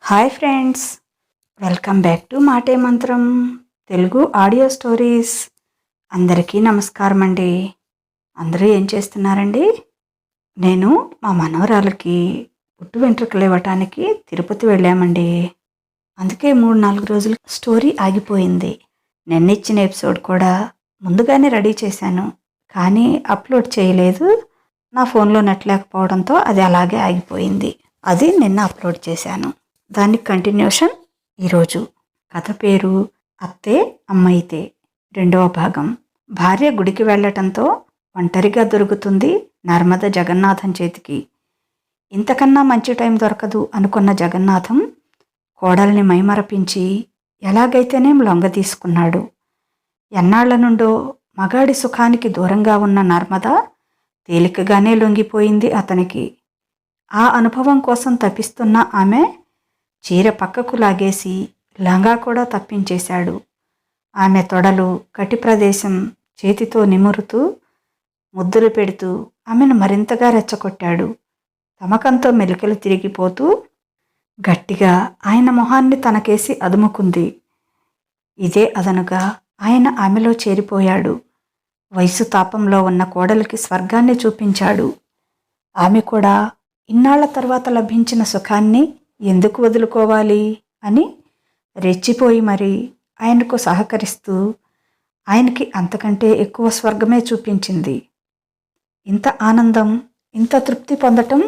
Hi friends, welcome back to మాటే మంత్రం Telugu audio stories. అందరికీ నమస్కారం అండి. అందరూ ఏం చేస్తున్నారండి? నేను మా మనవరాలకి పుట్టు వెంట్రుకలు ఇవ్వటానికి తిరుపతి వెళ్ళామండి. అందుకే 3-4 రోజులు స్టోరీ ఆగిపోయింది. నిన్నిచ్చిన ఎపిసోడ్ కూడా ముందుగానే రెడీ చేశాను, కానీ అప్లోడ్ చేయలేదు. నా ఫోన్లో నెట్ లేకపోవడంతో అది అలాగే ఆగిపోయింది. అది నిన్న అప్లోడ్ చేశాను. దానికి కంటిన్యూషన్ ఈరోజు. కథ పేరు అత్తే అమ్మైతే, 2వ భాగం. భార్య గుడికి వెళ్లటంతో ఒంటరిగా దొరుకుతుంది నర్మద జగన్నాథం చేతికి. ఇంతకన్నా మంచి టైం దొరకదు అనుకున్న జగన్నాథం కోడల్ని మైమరపించి ఎలాగైతేనేం లొంగ తీసుకున్నాడు. ఎన్నాళ్ల నుండో మగాడి సుఖానికి దూరంగా ఉన్న నర్మద తేలికగానే లొంగిపోయింది అతనికి. ఆ అనుభవం కోసం తపిస్తున్న ఆమె చీర పక్కకు లాగేసి లంగా కూడా తప్పించేశాడు. ఆమె తొడలు, కటి ప్రదేశం చేతితో నిమురుతూ ముద్దులు పెడుతూ ఆమెను మరింతగా రెచ్చగొట్టాడు. తమకంతో మెలికలు తిరిగిపోతూ గట్టిగా ఆయన మొహాన్ని తనకేసి అదుముకుంది. ఇదే అదనుగా ఆయన ఆమెలో చేరిపోయాడు. వయసు తాపంలో ఉన్న కోడలికి స్వర్గాన్ని చూపించాడు. ఆమె కూడా ఇన్నాళ్ల తర్వాత లభించిన సుఖాన్ని ఎందుకు వదులుకోవాలి అని రెచ్చిపోయి మరి ఆయనకు సహకరిస్తూ ఆయనకి అంతకంటే ఎక్కువ స్వర్గమే చూపించింది. ఇంత ఆనందం, ఇంత తృప్తి పొందటం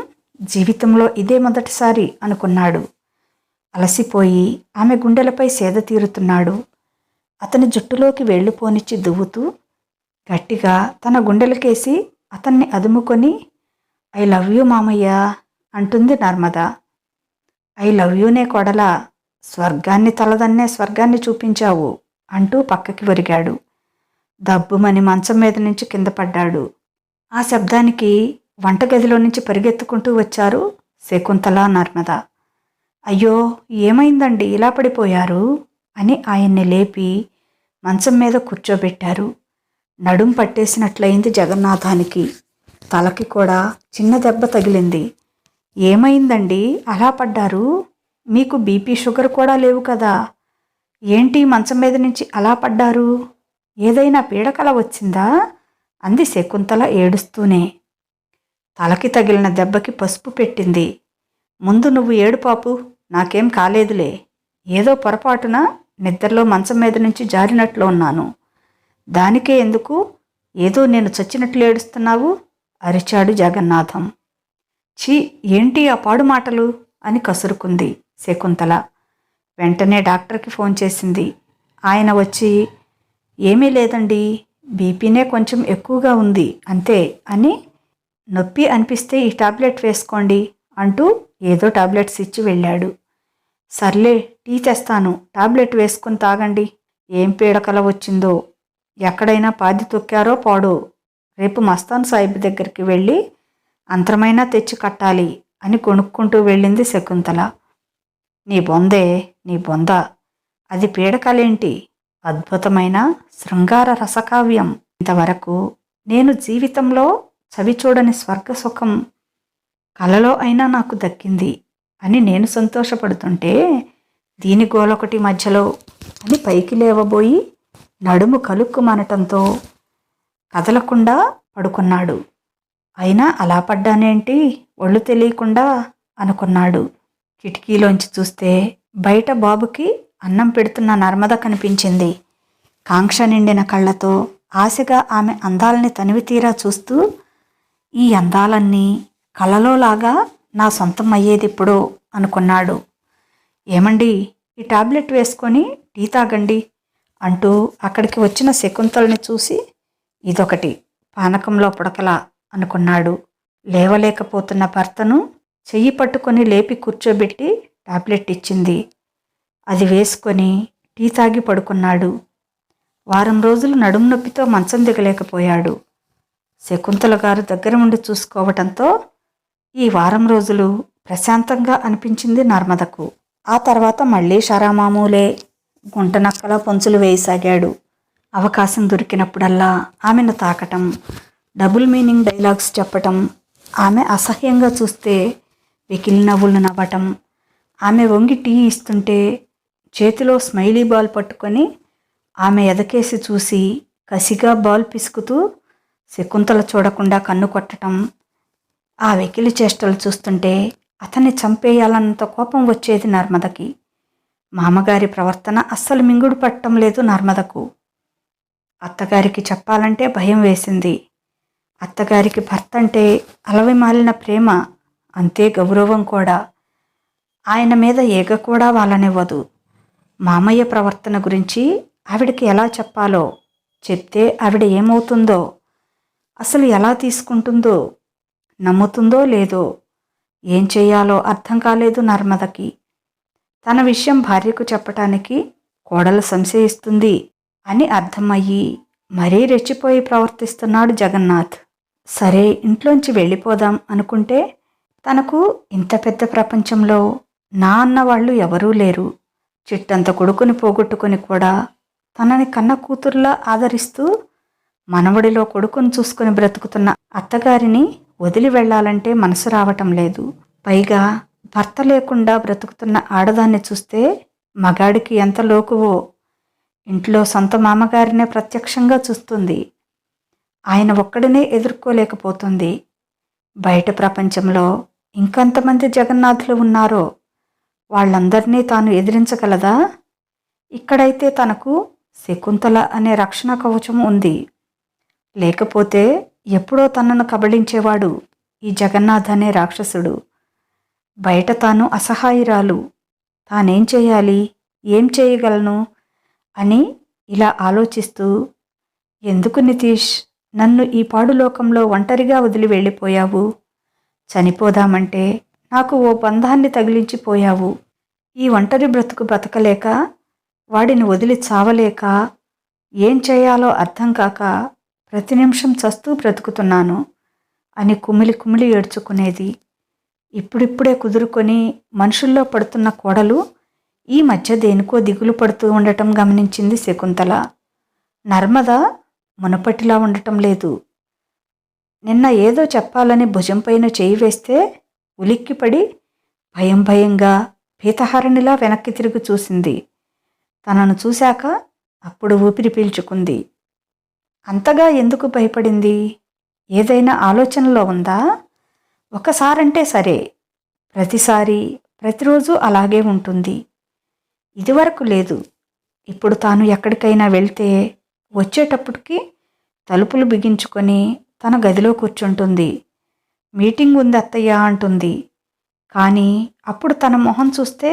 జీవితంలో ఇదే మొదటిసారి అనుకున్నాడు. అలసిపోయి ఆమె గుండెలపై సేద తీరుతున్నాడు. అతని జుట్టులోకి వెళ్ళిపోనిచ్చి దువ్వుతూ గట్టిగా తన గుండెలకేసి అతన్ని అదుముకొని ఐ లవ్ యూ మామయ్య అంటుంది నర్మద. ఐ లవ్ యూనే కొడలా, స్వర్గాన్ని తలదన్నే స్వర్గాన్ని చూపించావు అంటూ పక్కకి ఒరిగాడు. దబ్బుమని మంచం మీద నుంచి కింద పడ్డాడు. ఆ శబ్దానికి వంటగదిలో నుంచి పరిగెత్తుకుంటూ వచ్చారు శకుంతల, నర్మద. అయ్యో ఏమైందండి ఇలా పడిపోయారు అని ఆయన్ని లేపి మంచం మీద కూర్చోబెట్టారు. నడుం పట్టేసినట్లయింది జగన్నాథానికి. తలకి కూడా చిన్న దెబ్బ తగిలింది. ఏమైందండి అలా పడ్డారు? మీకు బీపీ షుగర్ కూడా లేవు కదా, ఏంటి మంచం మీద నుంచి అలా పడ్డారు? ఏదైనా పీడకల వచ్చిందా అంది శకుంతల ఏడుస్తూనే. తలకి తగిలిన దెబ్బకి పసుపు పెట్టింది. ముందు నువ్వు ఏడు పాపు, నాకేం కాలేదులే. ఏదో పొరపాటున నిద్రలో మంచం మీద నుంచి జారినట్లు ఉన్నాను. దానికే ఎందుకు ఏదో నేను చచ్చినట్లు ఏడుస్తున్నావు అరిచాడు జగన్నాథం. ఛీ, ఏంటి ఆ పాడు మాటలు అని కసురుకుంది శకుంతల. వెంటనే డాక్టర్కి ఫోన్ చేసింది. ఆయన వచ్చి ఏమీ లేదండి, బీపీనే కొంచెం ఎక్కువగా ఉంది అంతే అని, నొప్పి అనిపిస్తే ఈ టాబ్లెట్ వేసుకోండి అంటూ ఏదో టాబ్లెట్స్ ఇచ్చి వెళ్ళాడు. సర్లే టీ తెస్తాను, టాబ్లెట్ వేసుకుని తాగండి. ఏం పీడకల వచ్చిందో, ఎక్కడైనా పాది తొక్కారో పాడో, రేపు మస్తాన్ సాహిబ్ దగ్గరికి వెళ్ళి అంతరమైనా తెచ్చి కట్టాలి అని కొనుక్కుంటూ వెళ్ళింది శకుంతల. నీ బొందే, నీ బొంద, అది పీడకలేంటి, అద్భుతమైన శృంగార రసకావ్యం. ఇంతవరకు నేను జీవితంలో చవిచూడని స్వర్గసుఖం కలలో అయినా నాకు దక్కింది అని నేను సంతోషపడుతుంటే దీని గోలొకటి మధ్యలో అని పైకి లేవబోయి నడుము కలుక్కుమనటంతో కదలకుండా పడుకున్నాడు. అయినా అలా పడ్డానేంటి ఒళ్ళు తెలియకుండా అనుకున్నాడు. కిటికీలోంచి చూస్తే బయట బాబుకి అన్నం పెడుతున్న నర్మద కనిపించింది. కాంక్ష నిండిన కళ్ళతో ఆశగా ఆమె అందాలని తనివితీరా చూస్తూ, ఈ అందాలన్నీ కలలోలాగా నా సొంతం అయ్యేదిప్పుడో అనుకున్నాడు. ఏమండి, ఈ టాబ్లెట్ వేసుకొని టీ తాగండి అంటూ అక్కడికి వచ్చిన శకుంతలని చూసి ఇదొకటి పానకంలో పుడకలా అనుకున్నాడు. లేవలేకపోతున్న భర్తను చెయ్యి పట్టుకొని లేపి కూర్చోబెట్టి టాబ్లెట్ ఇచ్చింది. అది వేసుకొని టీ తాగి పడుకున్నాడు. వారం రోజులు నడుము నొప్పితో మంచం దిగలేకపోయాడు. శకుంతల గారు దగ్గర ఉండి చూసుకోవటంతో ఈ వారం రోజులు ప్రశాంతంగా అనిపించింది నర్మదకు. ఆ తర్వాత మళ్ళీ షరామామూలే గుంటనక్కల పొంచులు వేయసాగాడు. అవకాశం దొరికినప్పుడల్లా ఆమెను తాకటం, డబుల్ మీనింగ్ డైలాగ్స్ చెప్పటం, ఆమె అసహ్యంగా చూస్తే వెకిలి నవ్వులు నవ్వటం, ఆమె వంగి టీ ఇస్తుంటే చేతిలో స్మైలీ బాల్ పట్టుకొని ఆమె ఎదకేసి చూసి కసిగా బాల్ పిసుకుతూ శకుంతల చూడకుండా కన్ను కొట్టడం, ఆ వెకిలి చేష్టలు చూస్తుంటే అతన్ని చంపేయాలన్నంత కోపం వచ్చేది నర్మదకి. మామగారి ప్రవర్తన అస్సలు మింగుడు పట్టడం లేదు నర్మదకు. అత్తగారికి చెప్పాలంటే భయం వేసింది. అత్తగారికి భర్త అంటే అలవిమాలిన ప్రేమ, అంతే గౌరవం కూడా. ఆయన మీద ఈగ కూడా వాళ్ళనివ్వదు. మామయ్య ప్రవర్తన గురించి ఆవిడకి ఎలా చెప్పాలో, చెప్తే ఆవిడ ఏమవుతుందో, అసలు ఎలా తీసుకుంటుందో, నమ్ముతుందో లేదో, ఏం చెయ్యాలో అర్థం కాలేదు నర్మదకి. తన విషయం భార్యకు చెప్పటానికి కోడలు సంశయిస్తుంది అని అర్థమయ్యి మరీ రెచ్చిపోయి ప్రవర్తిస్తున్నాడు జగన్నాథ్. సరే, ఇంట్లోంచి వెళ్ళిపోదాం అనుకుంటే తనకు ఇంత పెద్ద ప్రపంచంలో నా అన్నవాళ్ళు ఎవరూ లేరు. చిట్టంత కొడుకుని పోగొట్టుకుని కూడా తనని కన్న కూతురులా ఆదరిస్తూ మనవడిలో కొడుకుని చూసుకుని బ్రతుకుతున్న అత్తగారిని వదిలి వెళ్లాలంటే మనసు రావటం లేదు. పైగా భర్త లేకుండా బ్రతుకుతున్న ఆడదాన్ని చూస్తే మగాడికి ఎంత లోకువో. ఇంట్లో సొంత మామగారినే ప్రత్యక్షంగా చూస్తుంది. ఆయన ఒక్కడినే ఎదుర్కోలేకపోతుంది. బయట ప్రపంచంలో ఇంకంతమంది జగన్నాథులు ఉన్నారో వాళ్ళందరినీ తాను ఎదిరించగలదా? ఇక్కడైతే తనకు శకుంతల అనే రక్షణ కవచం ఉంది. లేకపోతే ఎప్పుడో తనను కబళించేవాడు ఈ జగన్నాథ్ అనే రాక్షసుడు. బయట తాను అసహాయురాలు. తానేం చేయాలి, ఏం చేయగలను అని ఇలా ఆలోచిస్తూ, ఎందుకు నితీష్ నన్ను ఈ పాడులోకంలో ఒంటరిగా వదిలి వెళ్ళిపోయావు? చనిపోదామంటే నాకు ఓ బంధాన్ని తగిలించిపోయావు. ఈ ఒంటరి బ్రతుకు బతకలేక, వాడిని వదిలి చావలేక, ఏం చేయాలో అర్థం కాక ప్రతి నిమిషం చస్తూ బ్రతుకుతున్నాను అని కుమిలి కుమిలి ఏడ్చుకునేది. ఇప్పుడిప్పుడే కుదురుకొని మనుషుల్లో పడుతున్న కోడలు ఈ మధ్య దేనికో దిగులు పడుతూ ఉండటం గమనించింది శకుంతల. నర్మద మునపటిలా ఉండటం లేదు. నిన్న ఏదో చెప్పాలని భుజంపైన చేయి వేస్తే ఉలిక్కిపడి భయం భయంగా పీతహారిణిలా వెనక్కి తిరిగి చూసింది. తనను చూశాక అప్పుడు ఊపిరి పీల్చుకుంది. అంతగా ఎందుకు భయపడింది? ఏదైనా ఆలోచనలో ఉందా? ఒకసారంటే సరే, ప్రతిసారి ప్రతిరోజు అలాగే ఉంటుంది. ఇదివరకు లేదు. ఇప్పుడు తాను ఎక్కడికైనా వెళ్తే వచ్చేటప్పటికి తలుపులు బిగించుకొని తన గదిలో కూర్చుంటుంది. మీటింగ్ ఉంది అత్తయ్య అంటుంది. కానీ అప్పుడు తన మొహం చూస్తే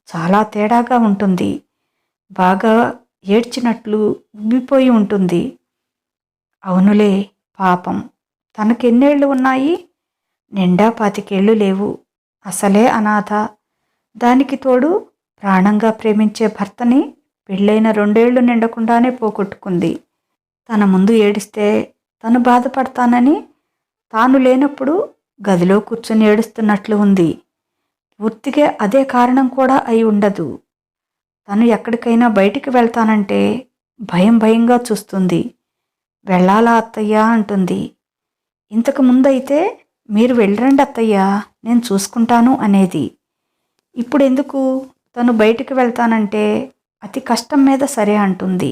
చాలా తేడాగా ఉంటుంది. బాగా ఏడ్చినట్లు ఉబ్బిపోయి ఉంటుంది. అవునులే, పాపం, తనకెన్నేళ్ళు ఉన్నాయి? నిండా 25 లేవు. అసలే అనాథ. దానికి తోడు ప్రాణంగా ప్రేమించే భర్తని పెళ్ళైన 2 నిండకుండానే పోగొట్టుకుంది. తన ముందు ఏడిస్తే తను బాధపడతానని తాను లేనప్పుడు గదిలో కూర్చొని ఏడుస్తున్నట్లు ఉంది. పూర్తిగా అదే కారణం కూడా అయి ఉండదు. తను ఎక్కడికైనా బయటికి వెళ్తానంటే భయం భయంగా చూస్తుంది. వెళ్ళాలా అత్తయ్య అంటుంది. ఇంతకు ముందైతే మీరు వెళ్ళరండి అత్తయ్య, నేను చూసుకుంటాను అనేది. ఇప్పుడెందుకు తను బయటికి వెళ్తానంటే అతి కష్టం మీద సరే అంటుంది.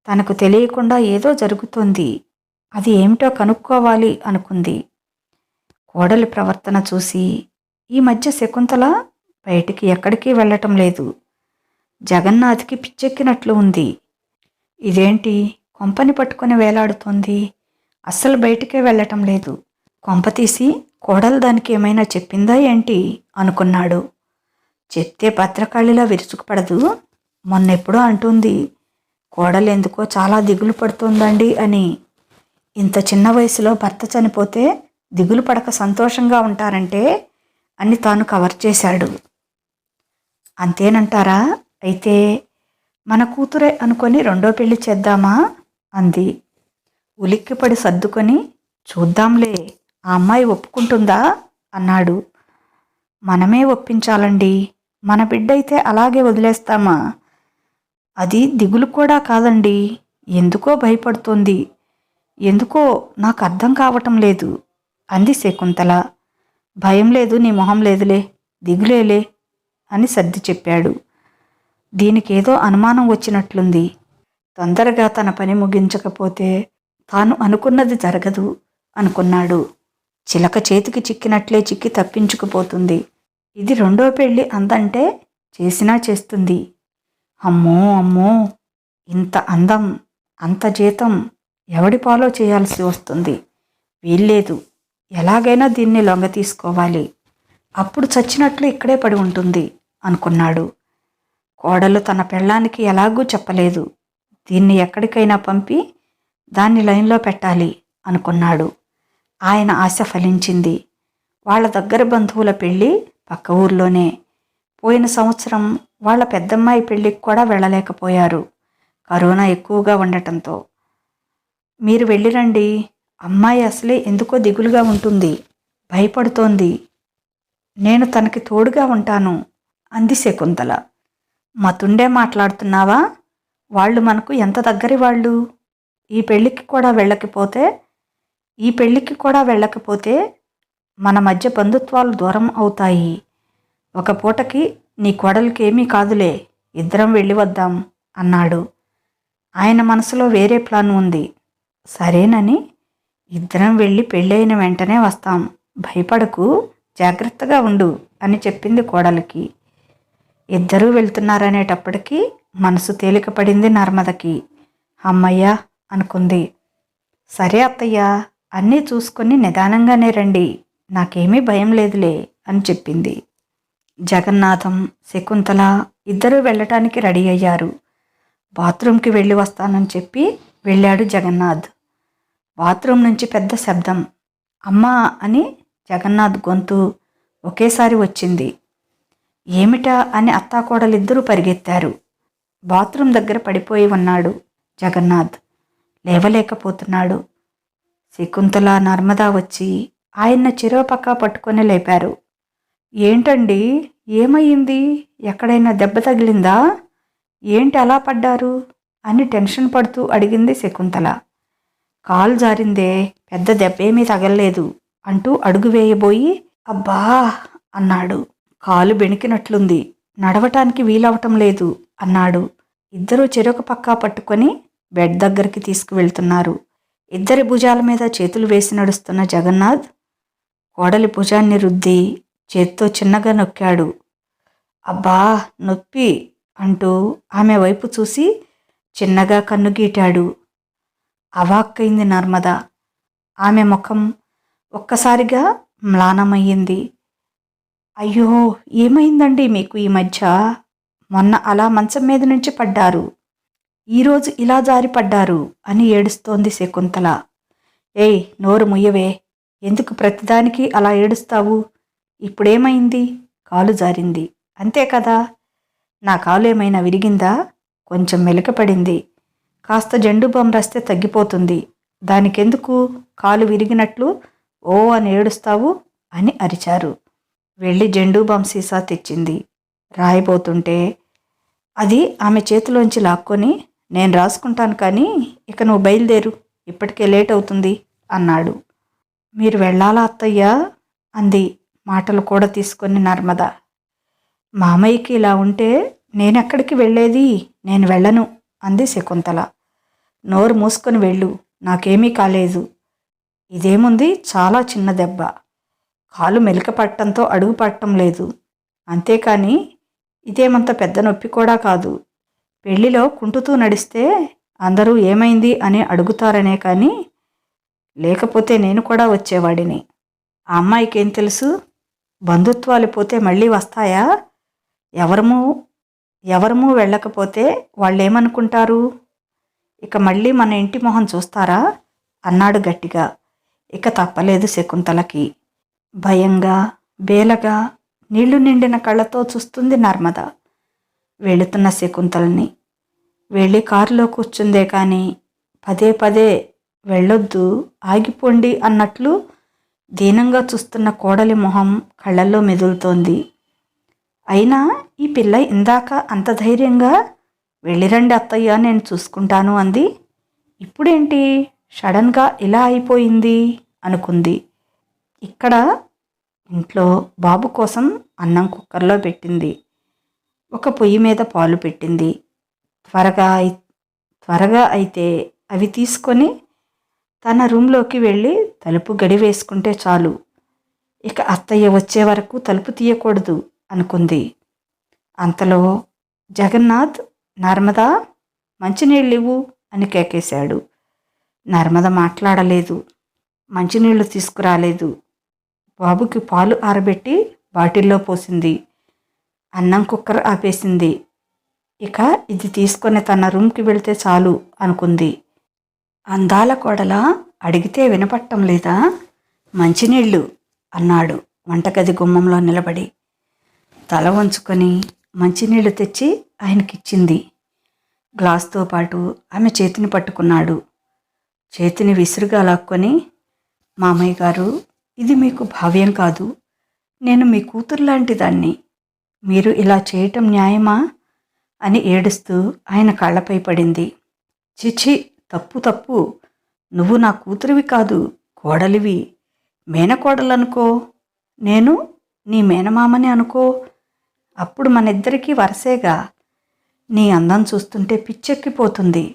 తనకు తెలియకుండా ఏదో జరుగుతుంది. అది ఏమిటో కనుక్కోవాలి అనుకుంది. కోడలి ప్రవర్తన చూసి ఈ మధ్య శకుంతల బయటికి ఎక్కడికి వెళ్ళటం లేదు. జగన్నాథ్కి పిచ్చెక్కినట్లు ఉంది. ఇదేంటి కొంపని పట్టుకొని వేలాడుతోంది, అస్సలు బయటికే వెళ్ళటం లేదు. కొంపతీసి కోడలు దానికి ఏమైనా చెప్పిందా ఏంటి అనుకున్నాడు. చెప్తే భద్రకాళిలా విరుచుకుపడదు. మొన్నెప్పుడో అంటుంది, కోడలు ఎందుకో చాలా దిగులు పడుతోందండి అని. ఇంత చిన్న వయసులో భర్త చనిపోతే దిగులు పడక సంతోషంగా ఉంటారంటే అని తాను కవర్ చేశాడు. అంతేనంటారా? అయితే మన కూతురే అనుకొని 2వ పెళ్లి చేద్దామా అంది. ఉలిక్కిపడి సర్దుకొని చూద్దాంలే, ఆ అమ్మాయి ఒప్పుకుంటుందా అన్నాడు. మనమే ఒప్పించాలండి. మన బిడ్డైతే అలాగే వదిలేస్తామా? అది దిగులు కూడా కాదండి, ఎందుకో భయపడుతోంది. ఎందుకో నాకు అర్థం కావటం లేదు అంది శకుంతల. భయం లేదు, నీ మొహం లేదులే, దిగులేలే. అని సర్ది చెప్పాడు. దీనికేదో అనుమానం వచ్చినట్లుంది. తొందరగా తన పని ముగించకపోతే తాను అనుకున్నది జరగదు అనుకున్నాడు. చిలక చేతికి చిక్కినట్లే చిక్కి తప్పించుకుపోతుంది. ఇది రెండో పెళ్ళి అందంటే చేసినా చేస్తుంది. అమ్మో అమ్మో, ఇంత అందం, అంత జీతం ఎవడి పాలో చేయాల్సి వస్తుంది. వీల్లేదు, ఎలాగైనా దీన్ని లొంగ తీసుకోవాలి. అప్పుడు చచ్చినట్లు ఇక్కడే పడి ఉంటుంది అనుకున్నాడు. కోడలు తన పెళ్ళానికి ఎలాగూ చెప్పలేదు. దీన్ని ఎక్కడికైనా పంపి దాన్ని లైన్లో పెట్టాలి అనుకున్నాడు. ఆయన ఆశ ఫలించింది. వాళ్ళ దగ్గర బంధువుల పెళ్ళి పక్క ఊర్లోనే. పోయిన సంవత్సరం వాళ్ళ పెద్దమ్మాయి పెళ్ళికి కూడా వెళ్ళలేకపోయారు, కరోనా ఎక్కువగా ఉండటంతో. మీరు వెళ్ళిరండి, అమ్మాయి అసలే ఎందుకో దిగులుగా ఉంటుంది, భయపడుతోంది. నేను తనకి తోడుగా ఉంటాను అంది శకుంతల. మతుండే మాట్లాడుతున్నావా? వాళ్ళు మనకు ఎంత దగ్గరి వాళ్ళు. ఈ పెళ్ళికి కూడా వెళ్ళకపోతే మన మధ్య బంధుత్వాలు దూరం అవుతాయి. ఒక పూటకి నీ కోడలికేమీ కాదులే, ఇద్దరం వెళ్ళి వద్దాం అన్నాడు. ఆయన మనసులో వేరే ప్లాన్ ఉంది. సరేనని ఇద్దరం వెళ్ళి పెళ్ళైన వెంటనే వస్తాం, భయపడకు, జాగ్రత్తగా ఉండు అని చెప్పింది కోడలికి. ఇద్దరూ వెళ్తున్నారనేటప్పటికీ మనసు తేలికపడింది నర్మదకి. అమ్మయ్య అనుకుంది. సరే అత్తయ్య, అన్నీ చూసుకొని నిదానంగానే రండి, నాకేమీ భయం లేదులే అని చెప్పింది. జగన్నాథం, శకుంతల ఇద్దరూ వెళ్ళటానికి రెడీ అయ్యారు. బాత్రూంకి వెళ్ళి వస్తానని చెప్పి వెళ్ళాడు జగన్నాథ్. బాత్రూం నుంచి పెద్ద శబ్దం. అమ్మా అని జగన్నాథ్ గొంతు ఒకేసారి వచ్చింది. ఏమిటా అని అత్తాకోడలిద్దరూ పరిగెత్తారు. బాత్రూం దగ్గర పడిపోయి ఉన్నాడు జగన్నాథ్, లేవలేకపోతున్నాడు. శకుంతల, నర్మదా వచ్చి ఆయన చెరోపక్క పట్టుకొని లేపారు. ఏంటండి, ఏమయ్యింది? ఎక్కడైనా దెబ్బ తగిలిందా? ఏంటి అలా పడ్డారు అని టెన్షన్ పడుతూ అడిగింది శకుంతల. కాలు జారిందే, పెద్ద దెబ్బేమీ తగల్లేదు అంటూ అడుగు వేయబోయి అబ్బా అన్నాడు. కాలు బెణికినట్లుంది, నడవటానికి వీలవటం లేదు అన్నాడు. ఇద్దరూ చెరొక పక్కా పట్టుకొని బెడ్ దగ్గరికి తీసుకువెళ్తున్నారు. ఇద్దరి భుజాల మీద చేతులు వేసి నడుస్తున్న జగన్నాథ్ కోడలి భుజాన్ని రుద్ది చేత్తో చిన్నగా నొక్కాడు. అబ్బా నొప్పి అంటూ ఆమె వైపు చూసి చిన్నగా కన్ను గీటాడు. అవాక్కైంది నర్మద. ఆమె ముఖం ఒక్కసారిగా మ్లానమయ్యింది. అయ్యో, ఏమైందండి మీకు ఈ మధ్య? మొన్న అలా మంచం మీద నుంచి పడ్డారు, ఈరోజు ఇలా జారి పడ్డారు అని ఏడుస్తోంది శకుంతల. ఏయ్, నోరు ముయ్యవే, ఎందుకు ప్రతిదానికి అలా ఏడుస్తావు? ఇప్పుడేమైంది? కాలు జారింది అంతే కదా. నా కాలు ఏమైనా విరిగిందా? కొంచెం మెలికపడింది, కాస్త జెండు బాం రాస్తే తగ్గిపోతుంది. దానికెందుకు కాలు విరిగినట్లు ఓ అని ఏడుస్తావు అని అరిచారు. వెళ్ళి జెండు బాం సీసా తెచ్చింది. రాయబోతుంటే అది ఆమె చేతిలోంచి లాక్కొని, నేను రాసుకుంటాను కానీ ఇక నువ్వు బయలుదేరు, ఇప్పటికే లేట్ అవుతుంది అన్నాడు. మీరు వెళ్ళాలా అత్తయ్యా అంది మాటలు కూడా తీసుకొని నర్మద. మామయ్యకి ఇలా ఉంటే నేనెక్కడికి వెళ్ళేది? నేను వెళ్ళను అంది శకుంతల. నోరు మూసుకొని వెళ్ళు, నాకేమీ కాలేదు. ఇదేముంది, చాలా చిన్న దెబ్బ, కాలు మెలిక పట్టడంతో అడుగు పట్టడం లేదు, అంతేకాని ఇదేమంత పెద్ద నొప్పి కూడా కాదు. పెళ్లిలో కుంటుతూ నడిస్తే అందరూ ఏమైంది అని అడుగుతారనే కానీ, లేకపోతే నేను కూడా వచ్చేవాడిని. ఆ అమ్మాయికేం తెలుసు? బంధుత్వాలు పోతే మళ్ళీ వస్తాయా? ఎవరమూ వెళ్ళకపోతే వాళ్ళేమనుకుంటారు? ఇక మళ్ళీ మన ఇంటి మొహం చూస్తారా అన్నాడు గట్టిగా. ఇక తప్పలేదు శకుంతలకి. భయంగా, బేలగా, నీళ్లు నిండిన కళ్ళతో చూస్తుంది నర్మద వెళుతున్న శకుంతలని. వెళ్ళి కారులో కూర్చుందే కానీ పదే పదే వెళ్ళొద్దు, ఆగిపోండి అన్నట్లు దీనంగా చూస్తున్న కోడలి మొహం కళ్ళల్లో మెదులుతోంది. అయినా ఈ పిల్ల ఇందాక అంత ధైర్యంగా వెళ్ళిరండి అత్తయ్య, నేను చూసుకుంటాను అంది. ఇప్పుడేంటి సడన్గా ఇలా అయిపోయింది అనుకుంది. ఇక్కడ ఇంట్లో బాబు కోసం అన్నం కుక్కర్లో పెట్టింది. ఒక పొయ్యి మీద పాలు పెట్టింది. త్వరగా త్వరగా అయితే అవి తీసుకొని తన రూంలోకి వెళ్ళి తలుపు గడి వేసుకుంటే చాలు. ఇక అత్తయ్య వచ్చే వరకు తలుపు తీయకూడదు అనుకుంది. అంతలో జగన్నాథ్, నర్మదా, మంచినీళ్ళివ్వు అని కేకేశాడు. నర్మద మాట్లాడలేదు, మంచినీళ్లు తీసుకురాలేదు. బాబుకి పాలు ఆరబెట్టి బాటిల్లో పోసింది. అన్నం కుక్కర్ ఆపేసింది. ఇక ఇది తీసుకొని తన రూమ్కి వెళ్తే చాలు అనుకుంది. అందాల కోడల అడిగితే వినపట్టం లేదా? మంచినీళ్ళు అన్నాడు వంటగది గుమ్మంలో నిలబడి. తల వంచుకొని మంచినీళ్లు తెచ్చి ఆయనకిచ్చింది. గ్లాస్తో పాటు ఆమె చేతిని పట్టుకున్నాడు. చేతిని విసురుగా లాక్కొని, మామయ్య గారు, ఇది మీకు భావ్యం కాదు. నేను మీ కూతురు లాంటి దాన్ని. మీరు ఇలా చేయటం న్యాయమా అని ఏడుస్తూ ఆయన కాళ్లపై పడింది. చిచి, తప్పు తప్పు. నువ్వు నా కూతురివి కాదు, కోడలివి. మేనకోడలనుకో, నేను నీ మేనమామని అనుకో. అప్పుడు మనిద్దరికీ వరసేగా. నీ అందం చూస్తుంటే పిచ్చెక్కిపోతుంది.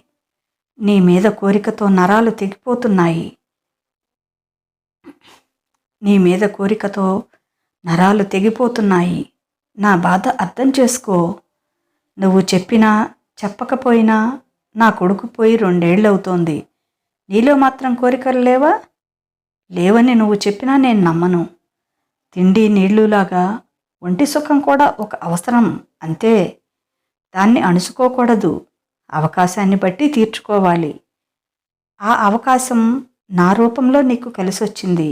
నీ మీద కోరికతో నరాలు తెగిపోతున్నాయి. నీ మీద కోరికతో నరాలు తెగిపోతున్నాయి. నా బాధ అర్థం చేసుకో. నువ్వు చెప్పినా చెప్పకపోయినా నా కొడుకు పోయి 2 ఏళ్ళవుతోంది. నీలో మాత్రం కోరికలు లేవా? లేవని నువ్వు చెప్పినా నేను నమ్మను. తిండి నీళ్లులాగా ఒంటి సుఖం కూడా ఒక అవసరం, అంతే. దాన్ని అణుచుకోకూడదు. అవకాశాన్ని బట్టి తీర్చుకోవాలి. ఆ అవకాశం నా రూపంలో నీకు కలిసొచ్చింది.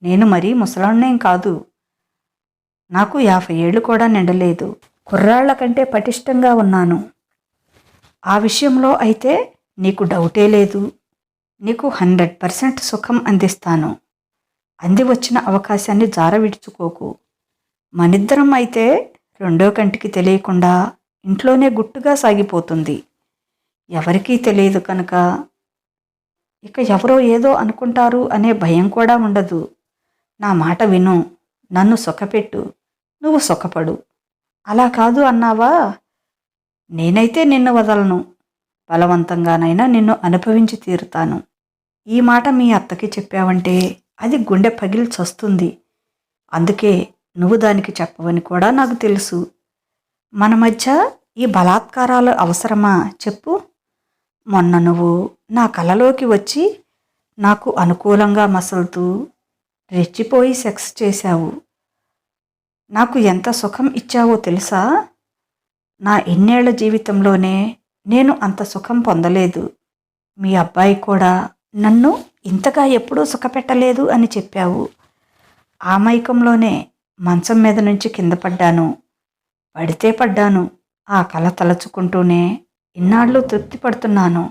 నేను మరీ ముసలాన్నేం కాదు. నాకు 50 ఏళ్ళు కూడా నిండలేదు. కుర్రాళ్ల కంటే పటిష్టంగా ఉన్నాను. ఆ విషయంలో అయితే నీకు డౌటే లేదు. నీకు 100% సుఖం అందిస్తాను. అంది వచ్చిన అవకాశాన్ని జార విడుచుకోకు. మనిద్దరం అయితే రెండో కంటికి తెలియకుండా ఇంట్లోనే గుట్టుగా సాగిపోతుంది. ఎవరికీ తెలియదు కనుక ఇక ఎవరో ఏదో అనుకుంటారు అనే భయం కూడా ఉండదు. నా మాట విను, నన్ను సుఖపెట్టు, నువ్వు సుఖపడు. అలా కాదు అన్నావా, నేనైతే నిన్ను వదలను. బలవంతంగానైనా నిన్ను అనుభవించి తీరుతాను. ఈ మాట మీ అత్తకి చెప్పావంటే అది గుండె పగిలి చస్తుంది. అందుకే నువ్వు దానికి చెప్పవని కూడా నాకు తెలుసు. మన మధ్య ఈ బలాత్కారాలు అవసరమా చెప్పు? మొన్న నువ్వు నా కలలోకి వచ్చి నాకు అనుకూలంగా మసలుతూ రెచ్చిపోయి సెక్స్ చేశావు. నాకు ఎంత సుఖం ఇచ్చావో తెలుసా? నా ఇన్నేళ్ల జీవితంలోనే నేను అంత సుఖం పొందలేదు. మీ అబ్బాయి కూడా నన్ను ఇంతగా ఎప్పుడూ సుఖపెట్టలేదు అని చెప్పావు. ఆ మైకంలోనే మంచం మీద నుంచి కింద పడ్డాను. పడితే పడ్డాను. ఆ కల తలచుకుంటూనే ఇన్నాళ్ళు తృప్తి పడుతున్నాను.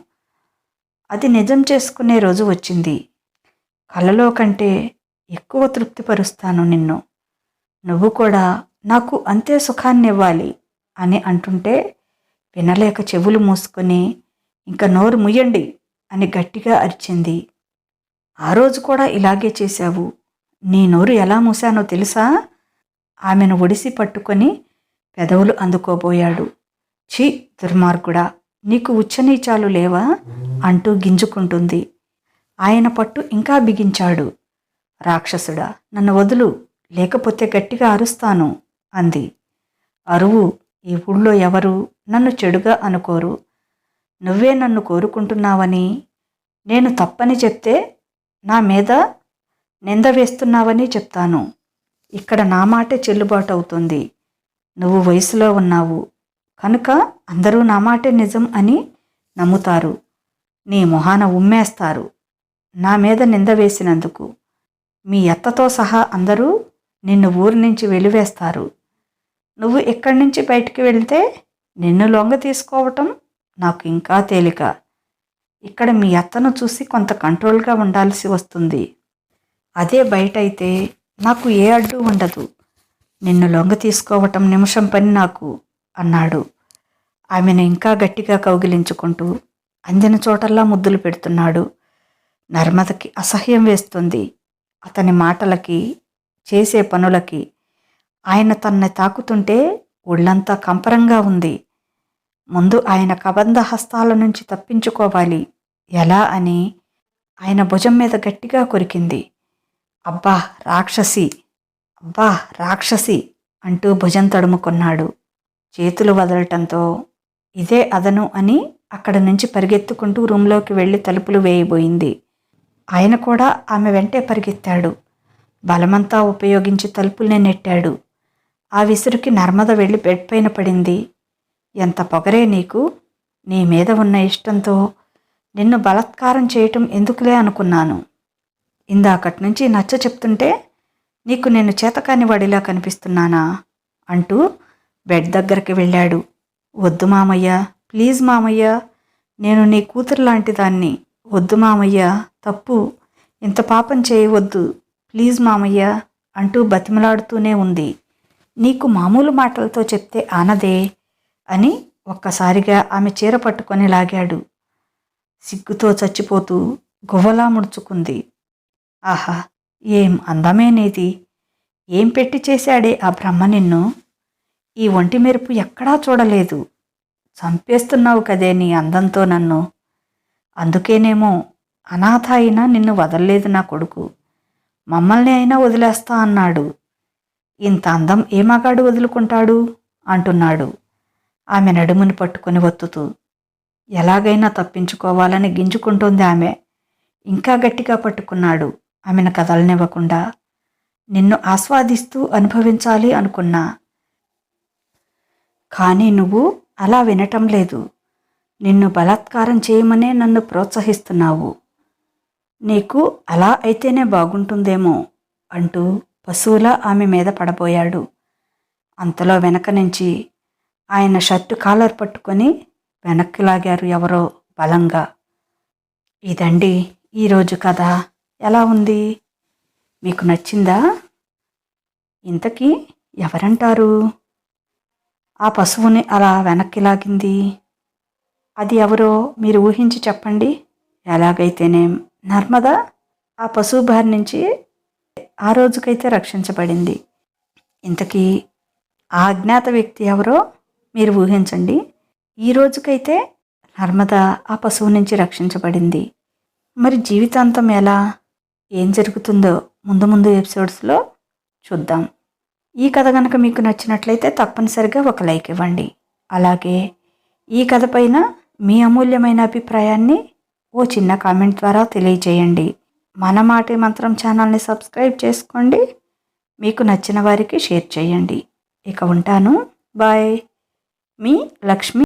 అది నిజం చేసుకునే రోజు వచ్చింది. కలలో కంటే ఎక్కువ తృప్తిపరుస్తాను నిన్ను. నువ్వు కూడా నాకు అంతే సుఖాన్నివ్వాలి అని అంటుంటే వినలేక చెవులు మూసుకొని ఇంక నోరు ముయ్యండి అని గట్టిగా అరిచింది. ఆ రోజు కూడా ఇలాగే చేశావు. నీ నోరు ఎలా మూశానో తెలుసా? ఆమెను ఒడిసి పట్టుకొని పెదవులు అందుకోబోయాడు. ఛీ దుర్మార్గుడా, నీకు ఉచ్చనీచాలు లేవా అంటూ గింజుకుంటుంది. ఆయన పట్టు ఇంకా బిగించాడు. రాక్షసుడా, నన్ను వదులు, లేకపోతే గట్టిగా అరుస్తాను అంది. అరువు, ఈ ఊళ్ళో ఎవరు నన్ను చెడుగా అనుకోరు. నువ్వే నన్ను కోరుకుంటున్నావని, నేను తప్పని చెప్తే నా మీద నింద వేస్తున్నావని చెప్తాను. ఇక్కడ నా మాటే చెల్లుబాటు అవుతుంది. నువ్వు వయసులో ఉన్నావు కనుక అందరూ నా మాటే నిజం అని నమ్ముతారు. నీ మొహాన ఉమ్మేస్తారు నా మీద నింద వేసినందుకు. మీ అత్తతో సహా అందరూ నిన్ను ఊరి నుంచి వెలివేస్తారు. నువ్వు ఇక్కడి నుంచి బయటికి వెళ్తే నిన్ను లొంగ తీసుకోవటం నాకు ఇంకా తేలిక. ఇక్కడ మీ అత్తను చూసి కొంత కంట్రోల్గా ఉండాల్సి వస్తుంది. అదే బయట అయితే నాకు ఏ అడ్డు ఉండదు. నిన్ను లొంగ తీసుకోవటం నిమిషం పని నాకు అన్నాడు. ఆమెను ఇంకా గట్టిగా కౌగిలించుకుంటూ అందిన చోటల్లా ముద్దులు పెడుతున్నాడు. నర్మదకి అసహ్యం వేస్తుంది అతని మాటలకి, చేసే పనులకి. ఆయన తన్ని తాకుతుంటే ఒళ్ళంతా కంపరంగా ఉంది. ముందు ఆయన కబంధ హస్తాల నుంచి తప్పించుకోవాలి. ఎలా అని ఆయన భుజం మీద గట్టిగా కొరికింది. అబ్బా రాక్షసి, అబ్బా రాక్షసి అంటూ భుజం తడుముకున్నాడు. చేతులు వదలటంతో ఇదే అదను అని అక్కడి నుంచి పరిగెత్తుకుంటూ రూంలోకి వెళ్ళి తలుపులు వేయబోయింది. ఆయన కూడా ఆమె వెంటే పరిగెత్తాడు. బలమంతా ఉపయోగించి తలుపుల్ని నెట్టాడు. ఆ విసురుకి నర్మద వెళ్ళి బెడ్ పైన పడింది. ఎంత పొగరే నీకు! నీ మీద ఉన్న ఇష్టంతో నిన్ను బలాత్కారం చేయటం ఎందుకులే అనుకున్నాను. ఇందాకటి నుంచి నచ్చ చెప్తుంటే నీకు నేను చేతకాని వాడిలా కనిపిస్తున్నానా అంటూ బెడ్ దగ్గరికి వెళ్ళాడు. వద్దు మామయ్య, ప్లీజ్ మామయ్య, నేను నీ కూతురు లాంటి దాన్ని. వద్దు మామయ్య, తప్పు, ఇంత పాపం చేయవద్దు, ప్లీజ్ మామయ్య అంటూ బతిమలాడుతూనే ఉంది. నీకు మామూలు మాటలతో చెప్తే ఆనదే అని ఒక్కసారిగా ఆమె చీర పట్టుకొని లాగాడు. సిగ్గుతో చచ్చిపోతూ గువ్వలా ముడుచుకుంది. ఆహా, ఏం అందమే నీది! ఏం పెట్టి చేశాడే ఆ బ్రహ్మ నిన్ను! ఈ ఒంటి మెరుపు ఎక్కడా చూడలేదు. చంపేస్తున్నావు కదే నీ అందంతో నన్ను. అందుకేనేమో అనాథ అయినా నిన్ను వదల్లేదు నా కొడుకు. మమ్మల్ని అయినా వదిలేస్తా అన్నాడు. ఇంత అందం ఏ మగాడు వదులుకుంటాడు అంటున్నాడు ఆమె నడుముని పట్టుకుని ఒత్తుతూ. ఎలాగైనా తప్పించుకోవాలని గింజుకుంటోంది ఆమె. ఇంకా గట్టిగా పట్టుకున్నాడు ఆమెను కదలనివ్వకుండా. నిన్ను ఆస్వాదిస్తూ అనుభవించాలి అనుకున్నా, కానీ నువ్వు అలా వినటం లేదు. నిన్ను బలాత్కారం చేయమనే నన్ను ప్రోత్సహిస్తున్నావు. నీకు అలా అయితేనే బాగుంటుందేమో అంటూ పశువులా ఆమె మీద పడబోయాడు. అంతలో వెనక నుంచి ఆయన షర్టు కాలర్ పట్టుకొని వెనక్కి లాగారు ఎవరో బలంగా. ఇదండి ఈరోజు కథ. ఎలా ఉంది? మీకు నచ్చిందా? ఇంతకీ ఎవరంటారు ఆ పశువుని అలా వెనక్కి లాగింది? అది ఎవరో మీరు ఊహించి చెప్పండి. ఎలాగైతేనేం నర్మద ఆ పశువు బారి నుంచి ఆ రోజుకైతే రక్షించబడింది. ఇంతకీ ఆ అజ్ఞాత వ్యక్తి ఎవరో మీరు ఊహించండి. ఈ రోజుకైతే నర్మద ఆ పశువు నుంచి రక్షించబడింది. మరి జీవితాంతం ఎలా, ఏం జరుగుతుందో ముందు ముందు ఎపిసోడ్స్లో చూద్దాం. ఈ కథ కనుక మీకు నచ్చినట్లయితే తప్పనిసరిగా ఒక లైక్ ఇవ్వండి. అలాగే ఈ కథ పైన మీ అమూల్యమైన అభిప్రాయాన్ని ఓ చిన్న కామెంట్ ద్వారా తెలియజేయండి. మన మాటే మంత్రం ఛానల్ని సబ్స్క్రైబ్ చేసుకోండి. మీకు నచ్చిన వారికి షేర్ చేయండి. ఇక ఉంటాను. బాయ్. మీ లక్ష్మి.